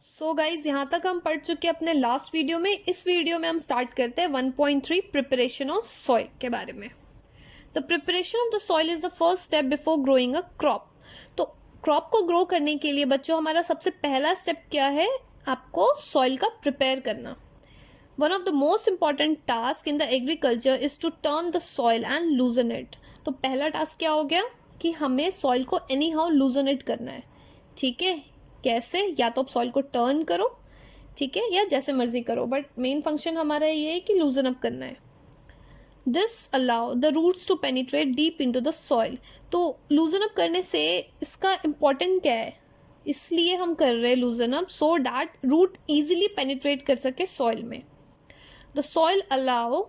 So guys यहाँ तक हम पढ़ चुके हैं अपने लास्ट वीडियो में। इस वीडियो में हम स्टार्ट करते हैं 1.3 प्रिपरेशन ऑफ सॉइल के बारे में। The preparation of the soil is the first step before growing a crop. तो क्रॉप को ग्रो करने के लिए बच्चों हमारा सबसे पहला स्टेप क्या है? आपको सॉइल का प्रिपेयर करना। One of the most important task in the agriculture is to turn the soil and loosen it. तो पहला टास्क क्या हो गया कि हमें सॉइल को एनी हाउ लूजन इट करना है। ठीक है, कैसे? या तो आप सॉइल को टर्न करो, ठीक है, या जैसे मर्जी करो, बट मेन फंक्शन हमारा ये है कि लूजन अप करना है। This allow the roots to penetrate deep into the soil. तो लूजन अप करने से इसका इम्पोर्टेंट क्या है? इसलिए हम कर रहे हैं loosen up so that root easily penetrate कर सके सॉइल में। The soil allow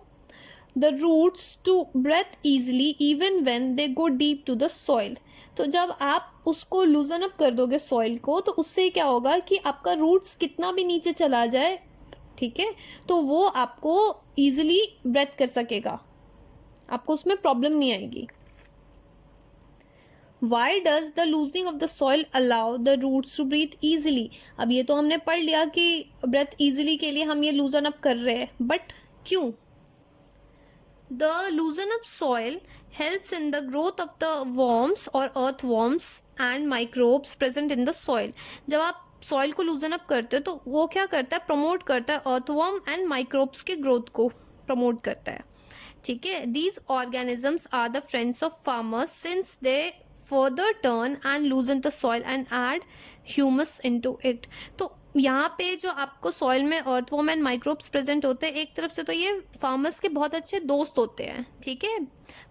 the roots to breathe easily even when they go deep to the soil। तो जब आप उसको लूजन अप कर दोगे सॉइल को, तो उससे क्या होगा कि आपका रूट्स कितना भी नीचे चला जाए, ठीक है, तो वो आपको इजीली ब्रेथ कर सकेगा, आपको उसमें प्रॉब्लम नहीं आएगी। Why does the loosening of the soil allow the roots to breathe easily? अब ये तो हमने पढ़ लिया कि ब्रेथ इजीली के लिए हम ये लूजन अप कर रहे हैं, बट क्यों? The loosen up soil helps in the growth of the worms or earthworms and microbes present in the soil। जब आप सॉइल को लूजन अप करते हो तो वो क्या करता है? प्रमोट करता है अर्थवर्म एंड माइक्रोब्स के ग्रोथ को प्रमोट करता है, ठीक है। These organisms are the friends of farmers since they further turn and loosen the soil and add humus into it। तो यहाँ पे जो आपको सॉइल में अर्थवर्म एंड माइक्रोब्स प्रेजेंट होते हैं, एक तरफ से तो ये फार्मर्स के बहुत अच्छे दोस्त होते हैं, ठीक है,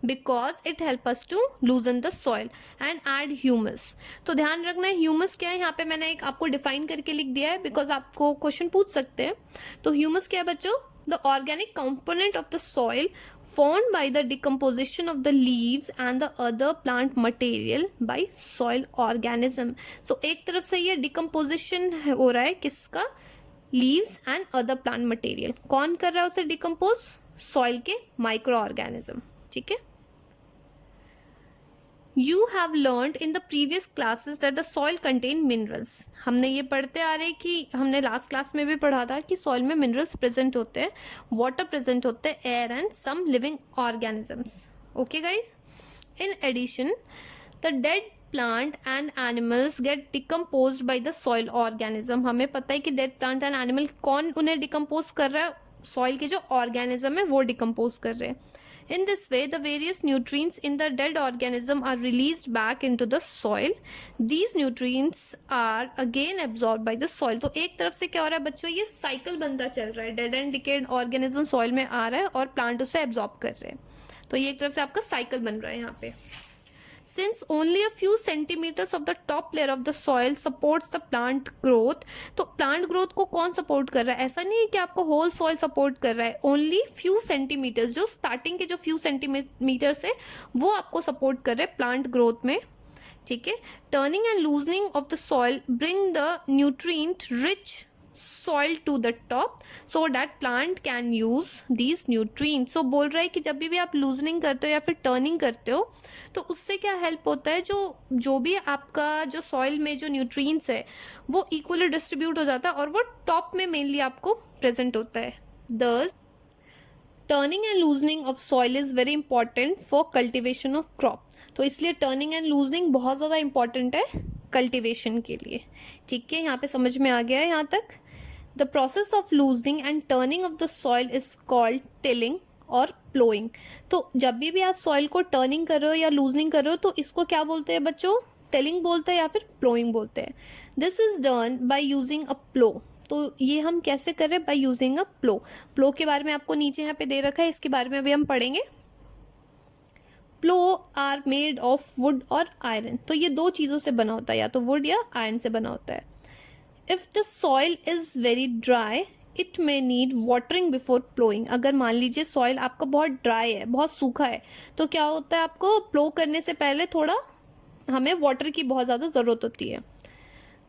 because it help us to loosen the soil and add humus. तो ध्यान रखना है ह्यूमस क्या है, यहाँ पे मैंने एक आपको डिफाइन करके लिख दिया है बिकॉज आपको क्वेश्चन पूछ सकते हैं। तो ह्यूमस क्या है बच्चों? The organic component of the soil formed by the decomposition of the leaves and the other plant material by soil organism। So एक तरफ से ये decomposition हो रहा है किसका? leaves and other plant material। कौन कर रहा है उसे डिकम्पोज? सॉइल के माइक्रो ऑर्गेनिज्म, ठीक है। You have learned in the previous classes that the soil contain minerals। हमने ये पढ़ते आ रहे कि हमने लास्ट क्लास में भी पढ़ा था कि सॉइल में मिनरल्स प्रेजेंट होते हैं, वाटर प्रेजेंट होते हैं, air and some living organisms. Okay guys, in addition the dead plant and animals get decompose by the soil organism. हमें पता है कि डेड प्लांट एंड एनिमल कौन उन्हें डिकम्पोज कर रहा है? सॉइल के जो ऑर्गेनिज्म है वो डिकम्पोज कर रहे हैं। In this way, the various nutrients in the dead organism are released back into the soil। These nutrients are again absorbed by the soil। तो एक तरफ से क्या हो रहा है बच्चों? ये साइकिल बनता चल रहा है, dead and decade organism soil में आ रहा है और प्लांट उसे एब्जॉर्ब कर रहे हैं। तो ये एक तरफ से आपका साइकिल बन रहा है यहाँ पे। Since only a few centimeters of the top layer of the soil supports the plant growth। तो प्लांट ग्रोथ को कौन सपोर्ट कर रहा है? ऐसा नहीं है कि आपको होल सॉइल सपोर्ट कर रहा है, ओनली फ्यू सेंटीमीटर्स, जो स्टार्टिंग के जो फ्यू सेंटीमीटर्स है वो आपको सपोर्ट कर रहे हैं प्लांट ग्रोथ में, ठीक है। Turning and loosening of the soil bring the nutrient rich soil to the top so that plant can use these nutrients। so बोल रहा है कि जब भी आप लूजनिंग करते हो या फिर टर्निंग करते हो तो उससे क्या हेल्प होता है? जो भी आपका जो सॉइल में जो न्यूट्रिएंट्स है वो इक्वली डिस्ट्रीब्यूट हो जाता है और वो टॉप में मेनली आपको प्रेजेंट होता है। Thus turning and loosening of soil is very important for cultivation of crop. तो इसलिए टर्निंग एंड लूजनिंग बहुत ज़्यादा इंपॉर्टेंट है कल्टिवेशन के लिए, ठीक है। यहाँ पे समझ में आ गया है यहाँ तक? The process of loosening and turning of the soil is called tilling और प्लोइंग। तो जब भी आप सॉइल को टर्निंग कर रहे हो या लूजनिंग कर रहे हो तो इसको क्या बोलते हैं बच्चों? टिलिंग बोलते हैं या फिर प्लोइंग बोलते हैं। This is done by using a plough. तो ये हम कैसे कर रहे हैं? बाय यूजिंग अ प्लो। प्लो के बारे में आपको नीचे यहाँ पे दे रखा है, इसके बारे में अभी हम पढ़ेंगे। प्लो आर मेड ऑफ वुड और आयरन। तो ये दो चीज़ों से बना होता है, या तो वुड या आयरन से बना होता है। If the soil is very dry it may need watering before ploughing. अगर मान लीजिए सॉइल आपका बहुत ड्राई है, बहुत सूखा है, तो क्या होता है? आपको प्लो करने से पहले थोड़ा हमें वाटर की बहुत ज़्यादा ज़रूरत होती है।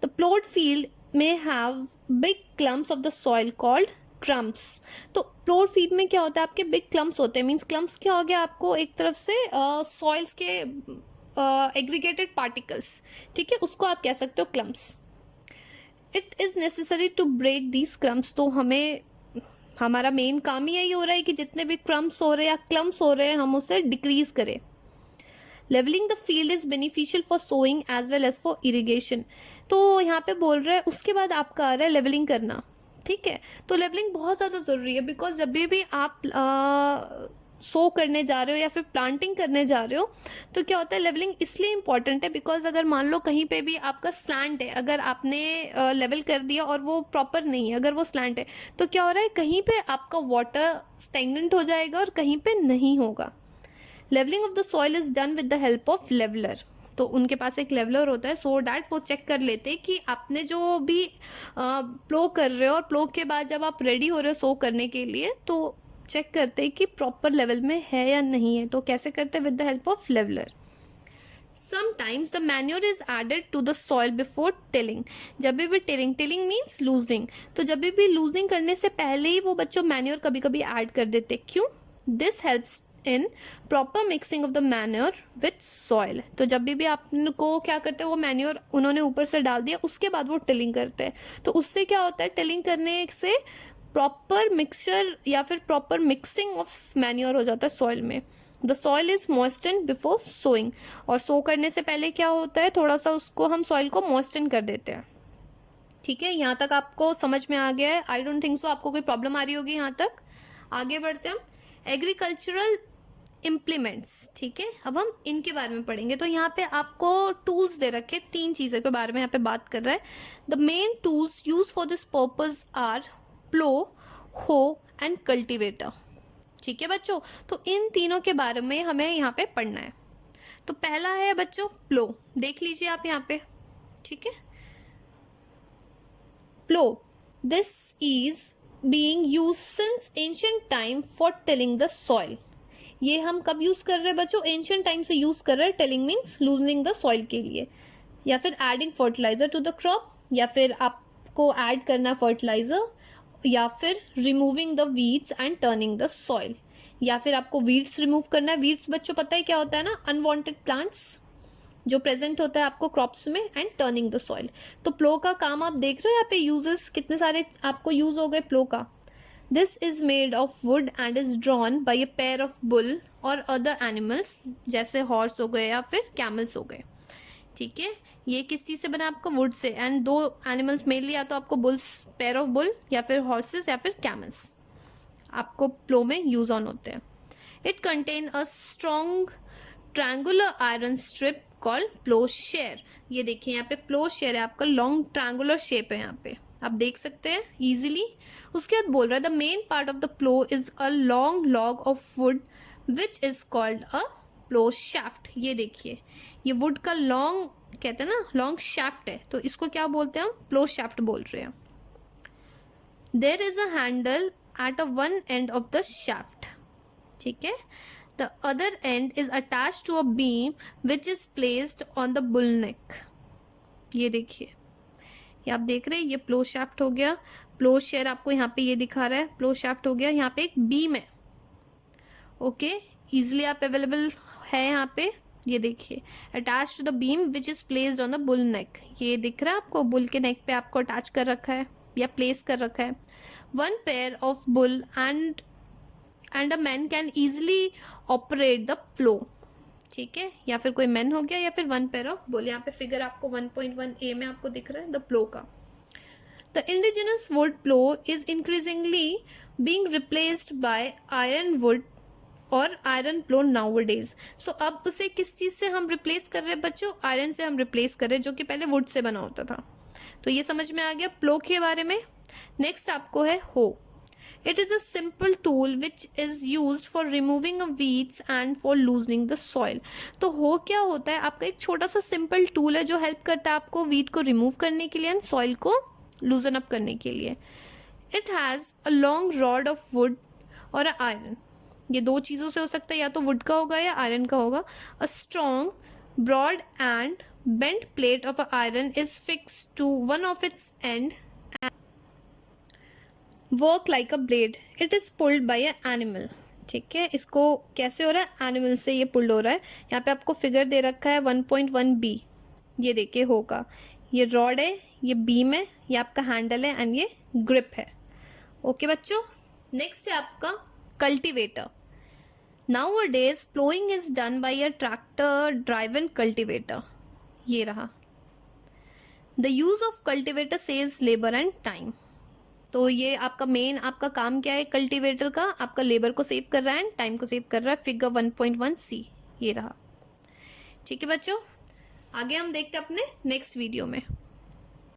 The ploughed field may have big clumps of the soil called crumbs. तो प्लोड फील्ड में क्या होता है? आपके बिग क्लम्प्स होते हैं। मीन्स क्लम्प्स क्या हो गया? आपको एक तरफ से सॉइल्स के एग्रीगेटेड पार्टिकल्स, ठीक है, उसको आप कह सकते हो clumps. It is is necessary to break these crumbs, तो हमें हमारा मेन काम ही यही हो रहा है कि जितने भी क्रम्स हो रहे हैं या क्लम्स हो रहे हैं हम उसे डिक्रीज करें. Levelling the field is beneficial for sowing as well as for irrigation. तो यहाँ पे बोल रहे हैं उसके बाद आपका आ रहा है लेवलिंग करना. ठीक है, तो लेवलिंग बहुत ज़्यादा ज़रूरी है बिकॉज जब भी आप सो करने जा रहे हो या फिर प्लांटिंग करने जा रहे हो तो क्या होता है लेवलिंग इसलिए इंपॉर्टेंट है बिकॉज अगर मान लो कहीं पे भी आपका स्लैंट है, अगर आपने लेवल कर दिया और वो प्रॉपर नहीं है, अगर वो स्लैंट है तो क्या हो रहा है कहीं पे आपका वाटर स्टैग्नेंट हो जाएगा और कहीं पे नहीं होगा. Levelling of the soil is done with the help of leveller. तो उनके पास एक लेवलर होता है सो डैट वो चेक कर लेते हैं कि आपने जो भी प्लो कर रहे हो और प्लो के बाद जब आप रेडी हो रहे हो सो करने के लिए तो चेक करते हैं कि प्रॉपर लेवल में है या नहीं है. तो कैसे करते हैं with the help of leveller. Sometimes the manure is added to the soil before tilling. जब भी tilling means loosening. तो जब भी loosening करने से पहले ही वो बच्चों manure कभी कभी ऐड कर देते. क्यों? This helps in proper mixing of the manure with soil. तो जब भी आपको क्या करते हैं वो manure उन्होंने ऊपर से डाल दिया उसके बाद वो tilling करते हैं. तो उससे क्या होता है tilling करने से प्रॉपर मिक्सचर या फिर प्रॉपर मिक्सिंग ऑफ मैन्योर हो जाता है सॉइल में. The soil is moistened before sowing. और सो करने से पहले क्या होता है थोड़ा सा उसको हम सॉइल को मॉइस्टन कर देते हैं. ठीक है, यहाँ तक आपको समझ में आ गया है? आई डोंट थिंक सो आपको कोई प्रॉब्लम आ रही होगी यहाँ तक. आगे बढ़ते हैं. Agricultural implements. ठीक है, अब हम इनके बारे में पढ़ेंगे. तो यहाँ पे आपको टूल्स दे रखे, 3 चीज़ों के बारे में यहाँ पे बात कर रहा है. The main tools use for this purpose are plough, hoe and cultivator. ठीक है बच्चों, तो इन तीनों के बारे में हमें यहाँ पे पढ़ना है. तो पहला है बच्चों प्लो. देख लीजिए आप यहाँ पे. ठीक है, plough this is being used since ancient time for tilling the soil. ये हम कब यूज कर रहे हैं बच्चों? एंशिएंट टाइम से यूज कर रहे हैं. Tilling means loosening the soil के लिए, या फिर adding fertiliser to the crop, या फिर आपको ऐड करना फर्टिलाइजर, या फिर removing the weeds and turning the soil, या फिर आपको वीड्स रिमूव करना है. वीड्स बच्चों पता है क्या होता है ना? अनवांटेड प्लांट्स जो प्रेजेंट होता है आपको क्रॉप्स में. And turning the soil. तो प्लो का काम आप देख रहे हो यहाँ पे यूजेस कितने सारे आपको यूज हो गए प्लो का. This is made of would and is drawn by a pair of bull और अदर एनिमल्स, जैसे हॉर्स हो गए या फिर कैमल्स हो गए. ठीक है, ये किस चीज़ से बना? आपको would say. And 2 animals mainly या तो आपको बुल्स, पेयर ऑफ बुल, या फिर हॉर्सेस या फिर कैमल्स आपको प्लो में यूज ऑन होते हैं. It contain a strong triangular iron strip called ploughshare. ये देखिए यहाँ पे प्लो शेयर है आपका, लॉन्ग ट्रायंगुलर शेप है यहाँ पे, आप देख सकते हैं इजीली. उसके बाद बोल रहा है the main part of the plough is a long log of wood which is called a plough shaft. ये देखिए ये वुड का लॉन्ग कहते हैं ना, लॉन्ग शाफ्ट है, तो इसको क्या बोलते हैं हम? प्लो शाफ्ट बोल रहे हैं. There is a handle at a one end of the shaft. ठीक है, the other end is attach to a beam which is placed on the bull neck. ये देखिए, ये आप देख रहे हैं, ये प्लो शाफ्ट हो गया. प्लो शेयर आपको यहाँ पे ये दिखा रहा है, प्लो शाफ्ट हो गया. यहाँ पे एक बीम है. ओके, इजिली आप अवेलेबल है यहाँ पे. ये देखिए attach to the beam which is placed on the bull neck. ये दिख रहा है आपको, बुल के नेक पे आपको अटैच कर रखा है या प्लेस कर रखा है. One pair of bull and a man can easily operate the plough. ठीक है, या फिर कोई मैन हो गया या फिर 1 पेयर ऑफ बुल. यहाँ पे फिगर आपको 1.1a में आपको दिख रहा है द प्लो का. The indigenous wood plough is increasingly being replaced by iron wood और iron plough nowadays. So अब उसे किस चीज़ से हम रिप्लेस कर रहे हैं बच्चों? आयरन से हम रिप्लेस कर रहे हैं, जो कि पहले वुड से बना होता था. तो ये समझ में आ गया प्लो के बारे में. नेक्स्ट आपको है हो. It is a simple tool which is use for removing weeds and for loosening the soil. तो हो क्या होता है? आपका एक छोटा सा सिंपल टूल है जो हेल्प करता है आपको वीड को रिमूव करने के लिए एंड सॉइल को लूजन अप करने के लिए. It has a long rod of would और आयरन. ये 2 चीज़ों से हो सकता है, या तो वुड का होगा या आयरन का होगा. A strong broad and bent plate of iron is fix to one of its end work like a blade. It is pulled by a animal. ठीक है, इसको कैसे हो रहा है? एनिमल से ये पुल्ड हो रहा है. यहाँ पे आपको फिगर दे रखा है 1.1b. ये देखिए होगा, ये रॉड है, ये बीम है, ये आपका हैंडल है एंड ये ग्रिप है। ओके बच्चों, नेक्स्ट है आपका cultivator. Nowadays plowing is done by a tractor driven cultivator। ये रहा। The use of cultivator saves labor and time। तो ये आपका मेन आपका काम क्या है कल्टीवेटर का, आपका लेबर को सेव कर रहा है एंड टाइम को सेव कर रहा है। फिगर 1.1C ये रहा। ठीक है बच्चों, आगे हम देखते हैं अपने नेक्स्ट वीडियो में।